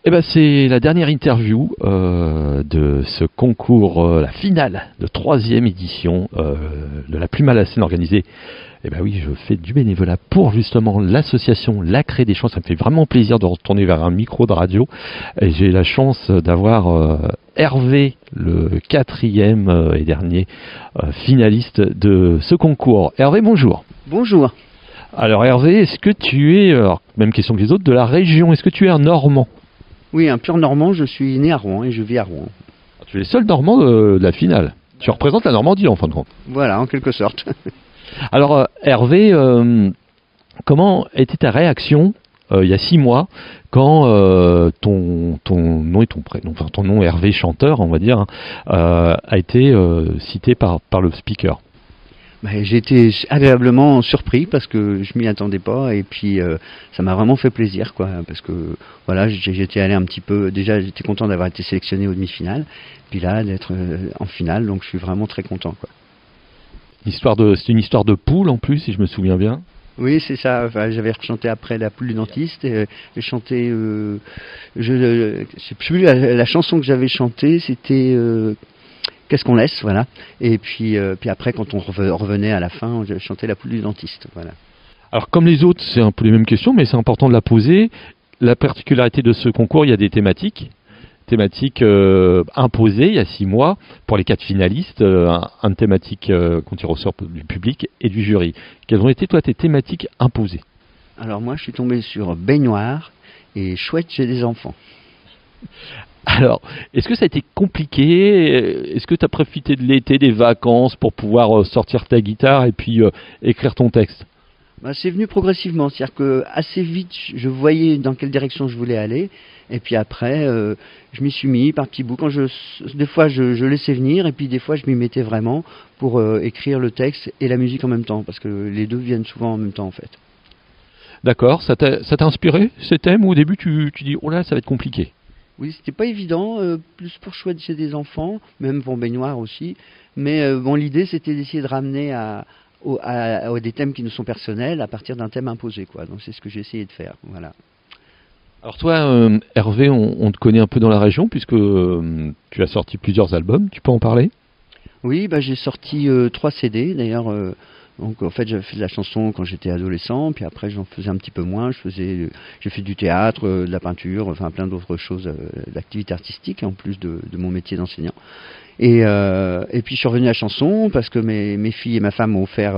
Eh ben, c'est la dernière interview de ce concours, la finale de 3e édition de la Plume à la scène organisée. Eh ben oui, je fais du bénévolat pour justement l'association La Crée des Chants. Ça me fait vraiment plaisir de retourner vers un micro de radio. Et j'ai la chance d'avoir Hervé, le 4e et dernier finaliste de ce concours. Hervé, bonjour. Bonjour. Alors Hervé, est-ce que tu es, alors, même question que les autres, de la région, est-ce que tu es un Normand ? Oui, un pur Normand, je suis né à Rouen et je vis à Rouen. Tu es le seul Normand de la finale. Tu représentes la Normandie en fin de compte. Voilà, en quelque sorte. Alors Hervé, comment était ta réaction il y a 6 mois quand ton nom et ton prénom, enfin ton nom Hervé chanteur, on va dire, a été cité par le speaker? J'ai été agréablement surpris parce que je m'y attendais pas et puis ça m'a vraiment fait plaisir quoi parce que voilà j'étais allé un petit peu déjà j'étais content d'avoir été sélectionné aux demi-finales puis là d'être en finale donc je suis vraiment très content quoi. C'est une histoire de poule en plus si je me souviens bien. Oui c'est ça, enfin, j'avais chanté après La Poule du Dentiste et j'ai chanté je sais plus la chanson que j'avais chantée c'était Qu'est-ce qu'on laisse, voilà. Et puis après, quand on revenait à la fin, je chantais La Poule du Dentiste, voilà. Alors, comme les autres, c'est un peu les mêmes questions, mais c'est important de la poser. La particularité de ce concours, il y a des thématiques imposées il y a 6 mois pour les 4 finalistes, une thématique qu'on tire au sort du public et du jury. Quelles ont été, toi, tes thématiques imposées? Alors moi, je suis tombé sur baignoire et chouette chez des enfants. Alors, est-ce que ça a été compliqué? Est-ce que tu as profité de l'été, des vacances pour pouvoir sortir ta guitare et puis écrire ton texte? C'est venu progressivement, c'est-à-dire que assez vite, je voyais dans quelle direction je voulais aller, et puis après, je m'y suis mis par petits bouts. Des fois, je laissais venir, et puis des fois, je m'y mettais vraiment pour écrire le texte et la musique en même temps, parce que les deux viennent souvent en même temps en fait. D'accord, ça t'a inspiré ces thèmes ou au début tu dis oh là ça va être compliqué? Oui, c'était pas évident, plus pour chouette chez des enfants, même pour baignoire aussi. Mais l'idée c'était d'essayer de ramener à des thèmes qui nous sont personnels à partir d'un thème imposé, quoi. Donc c'est ce que j'ai essayé de faire, voilà. Alors toi, Hervé, on te connaît un peu dans la région puisque tu as sorti plusieurs albums. Tu peux en parler? Oui, j'ai sorti 3 CD d'ailleurs. Donc en fait j'avais fait de la chanson quand j'étais adolescent, puis après j'en faisais un petit peu moins, j'ai fait du théâtre, de la peinture, enfin plein d'autres choses, d'activités artistiques en plus de mon métier d'enseignant. Et puis je suis revenu à la chanson parce que mes filles et ma femme m'ont offert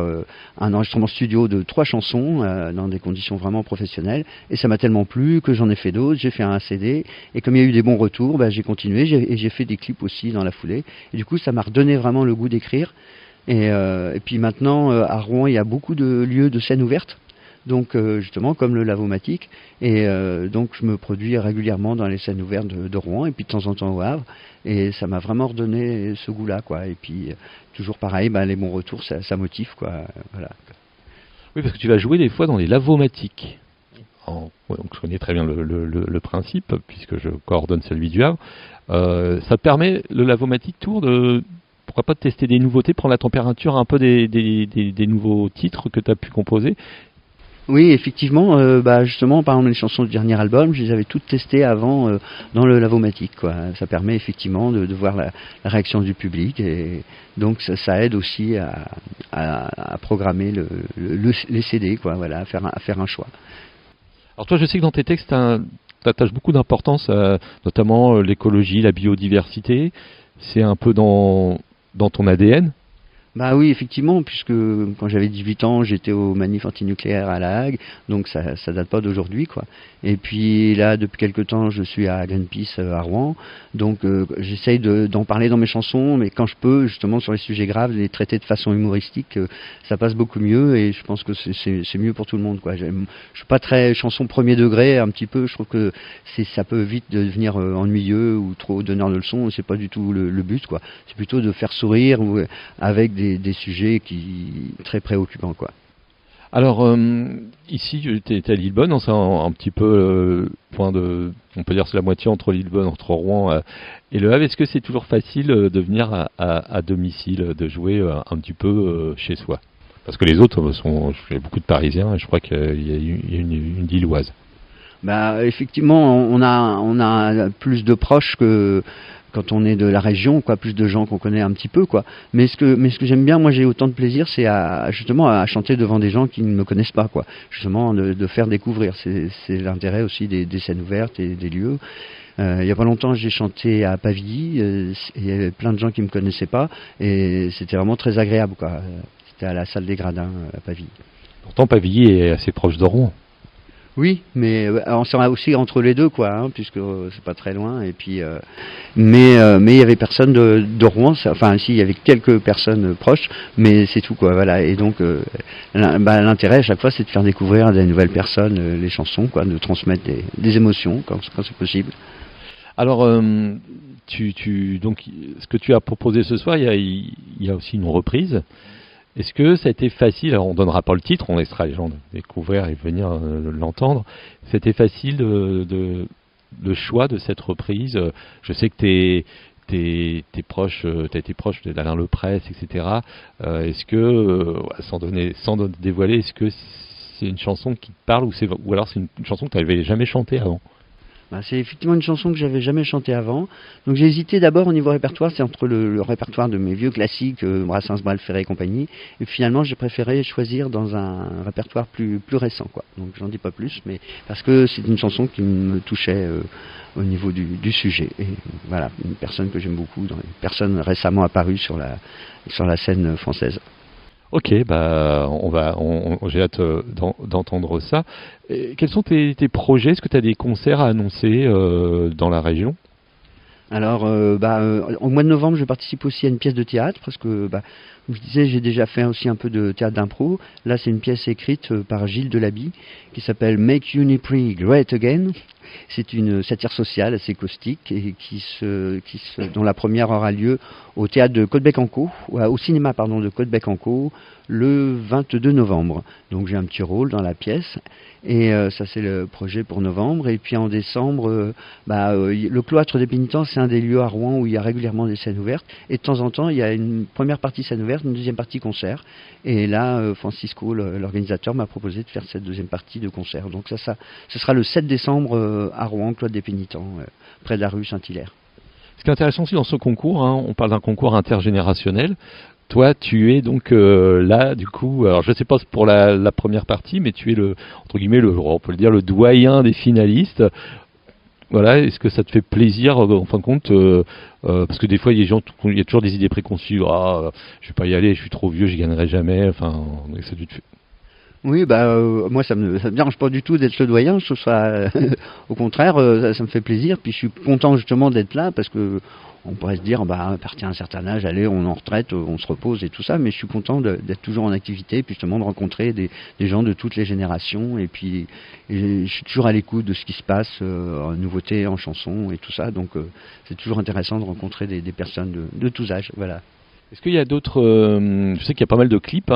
un enregistrement studio de 3 chansons dans des conditions vraiment professionnelles et ça m'a tellement plu que j'en ai fait d'autres, j'ai fait un CD et comme il y a eu des bons retours, j'ai continué et j'ai fait des clips aussi dans la foulée et du coup ça m'a redonné vraiment le goût d'écrire. Et puis maintenant, à Rouen, il y a beaucoup de lieux de scène ouverte, donc justement comme le Lavomatique, et donc je me produis régulièrement dans les scènes ouvertes de Rouen, et puis de temps en temps au Havre, et ça m'a vraiment redonné ce goût-là, quoi. Et puis toujours pareil, les bons retours, ça motive, quoi. Voilà. Oui, parce que tu vas jouer des fois dans les Lavomatiques. Donc je connais très bien le principe, puisque je coordonne celui du Havre. Ça te permet, le Lavomatique Tour, pourquoi pas de tester des nouveautés, prendre la température un peu des nouveaux titres que tu as pu composer? Oui, effectivement, justement, par exemple, les chansons du dernier album, je les avais toutes testées avant dans le Lavomatique, quoi. Ça permet effectivement de voir la réaction du public et donc ça aide aussi à programmer les CD, quoi, voilà, à faire un choix. Alors toi, je sais que dans tes textes, tu attaches beaucoup d'importance à notamment l'écologie, la biodiversité. C'est un peu dans ton ADN? Oui, effectivement, puisque quand j'avais 18 ans, j'étais au manif antinucléaire à La Hague, donc ça date pas d'aujourd'hui, quoi. Et puis là, depuis quelque temps, je suis à Greenpeace à Rouen, donc j'essaye d'en parler dans mes chansons, mais quand je peux, justement, sur les sujets graves, les traiter de façon humoristique, ça passe beaucoup mieux, et je pense que c'est mieux pour tout le monde, quoi. Je suis pas très chanson premier degré, un petit peu, je trouve que ça peut vite devenir ennuyeux ou trop donneur de leçons, c'est pas du tout le but, quoi. C'est plutôt de faire sourire ou avec des sujets très préoccupants, quoi. Alors, ici, tu es à Lillebonne, c'est un petit peu on peut dire c'est la moitié entre Lillebonne, entre Rouen et Le Havre. Est-ce que c'est toujours facile de venir à domicile, de jouer un petit peu chez soi? Parce que les autres il y a beaucoup de Parisiens et je crois qu'il y a une Lilloise. Bah, effectivement, on a plus de proches que quand on est de la région, quoi, plus de gens qu'on connaît un petit peu, quoi. Mais ce que j'aime bien, moi, j'ai autant de plaisir, c'est justement à chanter devant des gens qui ne me connaissent pas, quoi. Justement, de faire découvrir. C'est l'intérêt aussi des scènes ouvertes et des lieux. Il y a pas longtemps, j'ai chanté à Pavilly, il y avait plein de gens qui me connaissaient pas, et c'était vraiment très agréable, quoi. C'était à la salle des Gradins à Pavilly. Pourtant, Pavilly est assez proche de Rouen. Oui, mais on sera aussi entre les deux, quoi, hein, puisque c'est pas très loin. Et puis, mais il y avait personne de Rouen. Enfin, si, il y avait quelques personnes proches, mais c'est tout, quoi. Voilà. Et donc, l'intérêt à chaque fois, c'est de faire découvrir à des nouvelles personnes les chansons, quoi, de transmettre des émotions quand c'est possible. Alors, donc, ce que tu as proposé ce soir, il y a aussi une reprise. Est-ce que ça a été facile, alors on donnera pas le titre, on laissera les gens découvrir et venir l'entendre, c'était facile le choix de cette reprise? Je sais que t'es proche, t'as été proche d'Alain Lepresse, etc. Est-ce que, sans dévoiler, est-ce que c'est une chanson qui te parle ou alors c'est une chanson que tu n'avais jamais chantée avant? C'est effectivement une chanson que j'avais jamais chantée avant. Donc j'ai hésité d'abord au niveau répertoire, c'est entre le répertoire de mes vieux classiques, Brassens, Brel, Ferré et compagnie. Et finalement, j'ai préféré choisir dans un répertoire plus récent, quoi. Donc j'en dis pas plus, mais parce que c'est une chanson qui me touchait au niveau du sujet. Et voilà, une personne que j'aime beaucoup, une personne récemment apparue sur la scène française. Ok, bah j'ai hâte d'entendre ça. Et quels sont tes projets? Est-ce que tu as des concerts à annoncer dans la région? Alors, au mois de novembre, je participe aussi à une pièce de théâtre, parce que, comme je disais, j'ai déjà fait aussi un peu de théâtre d'impro. Là, c'est une pièce écrite par Gilles Delaby, qui s'appelle Make Uniprix Great Again. C'est une satire sociale assez caustique et dont la première aura lieu au théâtre de Côte-Bec-en-Caux, au cinéma de Côte-Bec-en-Caux, le 22 novembre. Donc j'ai un petit rôle dans la pièce et ça c'est le projet pour novembre. Et puis en décembre, le cloître des pénitents, c'est un des lieux à Rouen où il y a régulièrement des scènes ouvertes. Et de temps en temps, il y a une première partie scène ouverte, une deuxième partie concert. Et là, Francisco, l'organisateur, m'a proposé de faire cette deuxième partie de concert. Donc ce sera le 7 décembre à Rouen, cloître des pénitents, près de la rue Saint-Hilaire. Ce qui est intéressant aussi dans ce concours, on parle d'un concours intergénérationnel. Toi, tu es donc là, du coup, alors je ne sais pas pour la première partie, mais tu es entre guillemets, on peut le dire, le doyen des finalistes. Voilà, est-ce que ça te fait plaisir, en fin de compte, parce que des fois, il y a toujours des idées préconçues. Je vais pas y aller, je suis trop vieux, je gagnerai jamais. Enfin, ça te fait. Oui, moi ça me dérange pas du tout d'être le doyen, je trouve ça au contraire, ça me fait plaisir, puis je suis content justement d'être là parce que on pourrait se dire à partir d'un certain âge, allez, on en retraite, on se repose et tout ça, mais je suis content d'être toujours en activité, puis justement de rencontrer des gens de toutes les générations, et puis je suis toujours à l'écoute de ce qui se passe en nouveautés, en chansons et tout ça, donc c'est toujours intéressant de rencontrer des personnes de tous âges, voilà. Est-ce qu'il y a d'autres... je sais qu'il y a pas mal de clips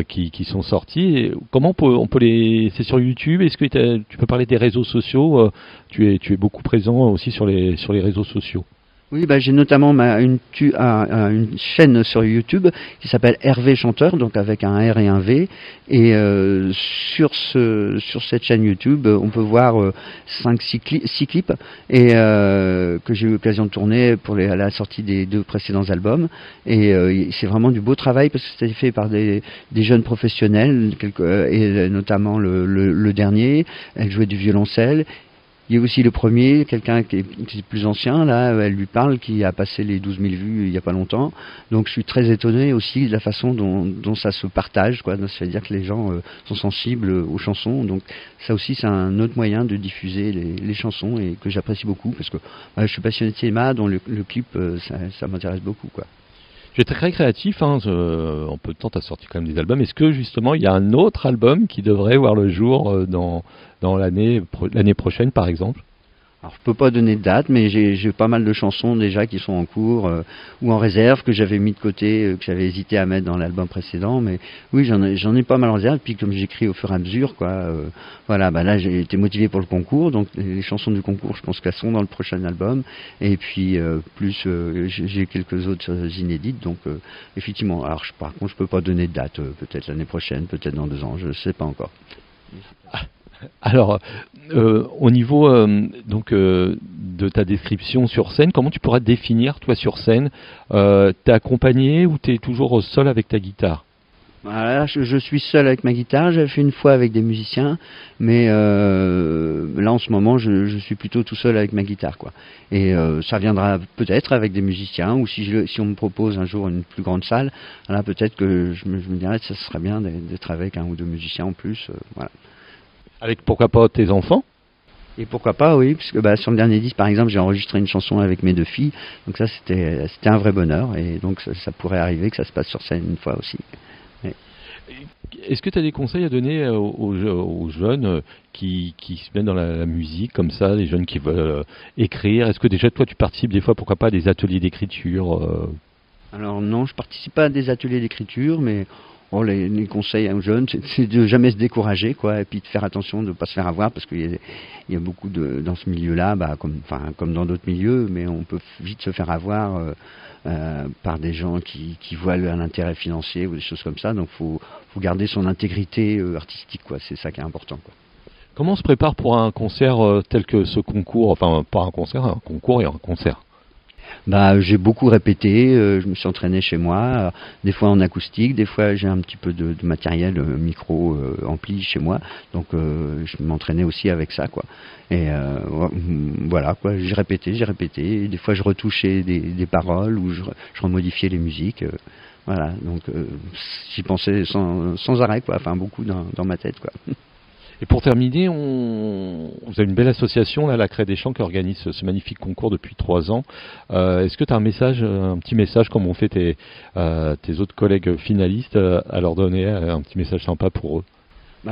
qui sont sortis. Et comment on peut les... C'est sur YouTube. Est-ce que tu peux parler des réseaux sociaux? Tu es beaucoup présent aussi sur les réseaux sociaux. Oui, j'ai notamment une chaîne sur YouTube qui s'appelle Hervé Chanteur, donc avec un R et un V. Et sur cette chaîne YouTube, on peut voir 6 clips et que j'ai eu l'occasion de tourner pour la sortie des 2 précédents albums. Et c'est vraiment du beau travail parce que c'était fait par des jeunes professionnels, et notamment le dernier. Elle jouait du violoncelle. Il y a aussi le premier, quelqu'un qui est plus ancien, là, elle lui parle, qui a passé les 12 000 vues il n'y a pas longtemps. Donc je suis très étonné aussi de la façon dont ça se partage, quoi. Ça veut dire que les gens sont sensibles aux chansons. Donc ça aussi, c'est un autre moyen de diffuser les chansons et que j'apprécie beaucoup parce que je suis passionné de cinéma, dont le clip, ça m'intéresse beaucoup, quoi. Tu es très créatif, en peu de temps tu as sorti quand même des albums. Est-ce que justement il y a un autre album qui devrait voir le jour dans l'année prochaine par exemple? Alors je peux pas donner de date, mais j'ai pas mal de chansons déjà qui sont en cours ou en réserve que j'avais mis de côté, que j'avais hésité à mettre dans l'album précédent. Mais oui, j'en ai pas mal en réserve. Puis comme j'écris au fur et à mesure, quoi. Voilà, bah là j'ai été motivé pour le concours, donc les chansons du concours, je pense qu'elles sont dans le prochain album. Et puis plus j'ai quelques autres inédites, donc effectivement. Alors par contre, je peux pas donner de date. Peut-être l'année prochaine, peut-être dans 2 ans, je sais pas encore. Alors, au niveau de ta description sur scène, comment tu pourrais te définir, toi, sur scène? T'es accompagné ou t'es toujours seul avec ta guitare? Voilà, je suis seul avec ma guitare, j'avais fait une fois avec des musiciens, mais là en ce moment je suis plutôt tout seul avec ma guitare, quoi. Et ça viendra peut-être avec des musiciens, ou si on me propose un jour une plus grande salle, là peut-être que je me dirais que ça serait bien d'être avec 1 ou 2 musiciens en plus, voilà. Avec, pourquoi pas, tes enfants? Et pourquoi pas, oui, puisque sur le dernier disque, par exemple, j'ai enregistré une chanson avec mes 2 filles, donc ça c'était un vrai bonheur, et donc ça pourrait arriver que ça se passe sur scène une fois aussi. Ouais. Est-ce que tu as des conseils à donner aux jeunes qui se mettent dans la musique, comme ça, les jeunes qui veulent écrire? Est-ce que déjà, toi, tu participes des fois, pourquoi pas, à des ateliers d'écriture? Alors non, je participe pas à des ateliers d'écriture, mais les conseils aux jeunes, c'est de jamais se décourager, quoi, et puis de faire attention de ne pas se faire avoir, parce qu'il y a beaucoup dans ce milieu-là, comme dans d'autres milieux, mais on peut vite se faire avoir par des gens qui voient un intérêt financier ou des choses comme ça. Donc faut garder son intégrité artistique, quoi. C'est ça qui est important, quoi. Comment on se prépare pour un concert tel que ce concours? Enfin, pas un concert, un concours et un concert. J'ai beaucoup répété, je me suis entraîné chez moi, des fois en acoustique, des fois j'ai un petit peu de matériel, micro, ampli chez moi, donc je m'entraînais aussi avec ça, quoi. Et voilà, quoi, j'ai répété, et des fois je retouchais des paroles ou je remodifiais les musiques, voilà, donc j'y pensais sans arrêt, quoi, enfin beaucoup dans ma tête, quoi. Et pour terminer, vous avez une belle association, là, la Craie des Champs, qui organise ce magnifique concours depuis 3 ans. Est-ce que tu as un petit message, comme ont fait tes autres collègues finalistes, à leur donner un petit message sympa pour eux?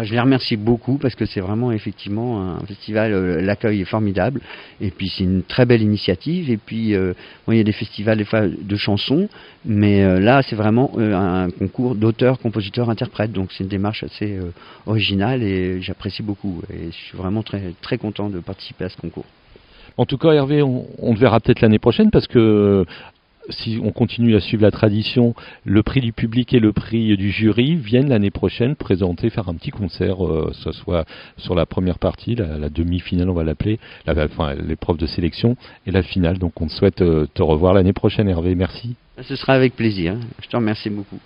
Je les remercie beaucoup parce que c'est vraiment effectivement un festival, l'accueil est formidable et puis c'est une très belle initiative et puis il y a des festivals des fois de chansons, mais là c'est vraiment un concours d'auteurs, compositeurs, interprètes, donc c'est une démarche assez originale et j'apprécie beaucoup et je suis vraiment très, très content de participer à ce concours. En tout cas, Hervé, on te verra peut-être l'année prochaine, parce que si on continue à suivre la tradition, le prix du public et le prix du jury viennent l'année prochaine présenter, faire un petit concert, ce soit sur la première partie, la demi-finale on va l'appeler, l'épreuve de sélection, et la finale. Donc on te souhaite te revoir l'année prochaine, Hervé. Merci. Ce sera avec plaisir, je te remercie beaucoup.